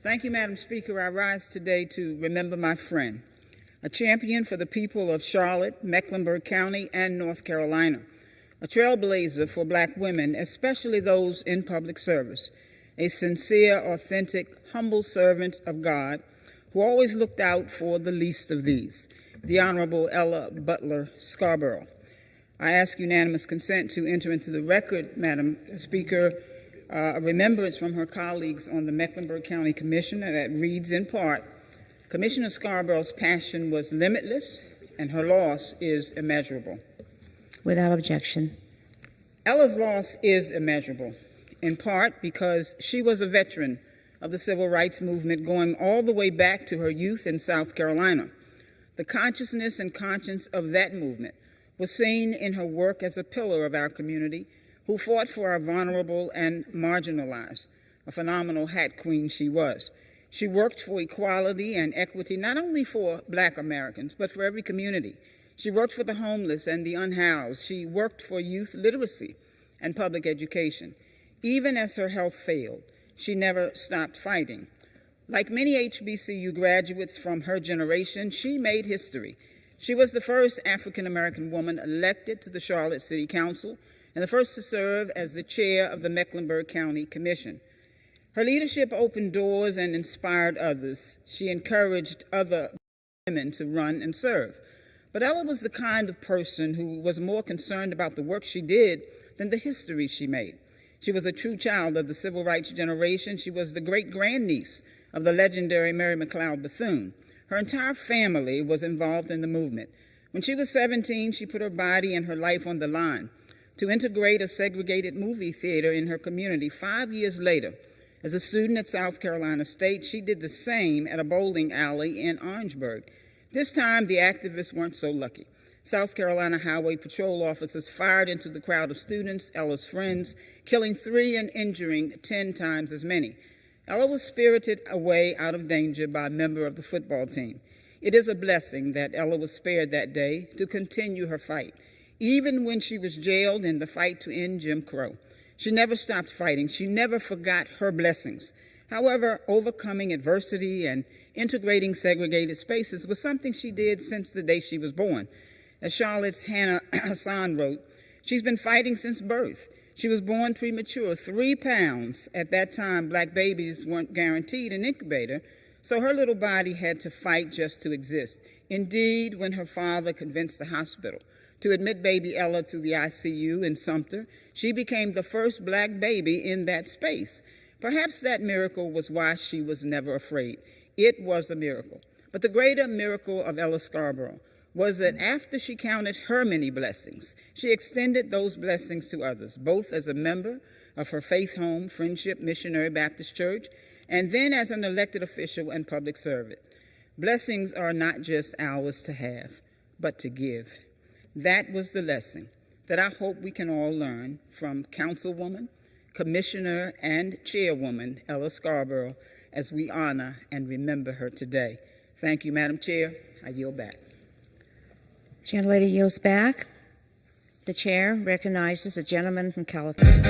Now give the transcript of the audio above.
Thank you, Madam Speaker. I rise today to remember my friend, a champion for the people of Charlotte, Mecklenburg County, and North Carolina, a trailblazer for Black women, especially those in public service, a sincere, authentic, humble servant of God who always looked out for the least of these, the Honorable Ella Scarborough. I ask unanimous consent to enter into the record, Madam Speaker, a remembrance from her colleagues on the Mecklenburg County Commission that reads in part, Commissioner Scarborough's passion was limitless and her loss is immeasurable. Without objection. Ella's loss is immeasurable, in part because she was a veteran of the civil rights movement going all the way back to her youth in South Carolina. The consciousness and conscience of that movement was seen in her work as a pillar of our community who fought for our vulnerable and marginalized, a phenomenal hat queen she was. She worked for equality and equity, not only for Black Americans, but for every community. She worked for the homeless and the unhoused. She worked for youth literacy and public education. Even as her health failed, she never stopped fighting. Like many HBCU graduates from her generation, she made history. She was the first African-American woman elected to the Charlotte City Council and the first to serve as the chair of the Mecklenburg County Commission. Her leadership opened doors and inspired others. She encouraged other women to run and serve. But Ella was the kind of person who was more concerned about the work she did than the history she made. She was a true child of the civil rights generation. She was the great-grandniece of the legendary Mary McLeod Bethune. Her entire family was involved in the movement. When she was 17, she put her body and her life on the line to integrate a segregated movie theater in her community. 5 years later, as a student at South Carolina State, she did the same at a bowling alley in Orangeburg. This time, the activists weren't so lucky. South Carolina Highway Patrol officers fired into the crowd of students, Ella's friends, killing 3 and injuring 10 times as many. Ella was spirited away out of danger by a member of the football team. It is a blessing that Ella was spared that day to continue her fight. Even when she was jailed in the fight to end Jim Crow, she never stopped fighting. She never forgot her blessings. However, overcoming adversity and integrating segregated spaces was something she did since the day she was born. As Charlotte's Hannah Hassan wrote, she's been fighting since birth. She was born premature, 3 pounds. At that time, Black babies weren't guaranteed an incubator, so her little body had to fight just to exist. Indeed, when her father convinced the hospital to admit baby Ella to the ICU in Sumter, she became the first Black baby in that space. Perhaps that miracle was why she was never afraid. It was a miracle. But the greater miracle of Ella Scarborough was that after she counted her many blessings, she extended those blessings to others, both as a member of her faith home, Friendship Missionary Baptist Church, and then as an elected official and public servant. Blessings are not just ours to have, but to give. That was the lesson that I hope we can all learn from Councilwoman, Commissioner, and Chairwoman Ella Scarborough as we honor and remember her today. Thank you, Madam Chair. I yield back. Gentlelady yields back. The chair recognizes the gentleman from California.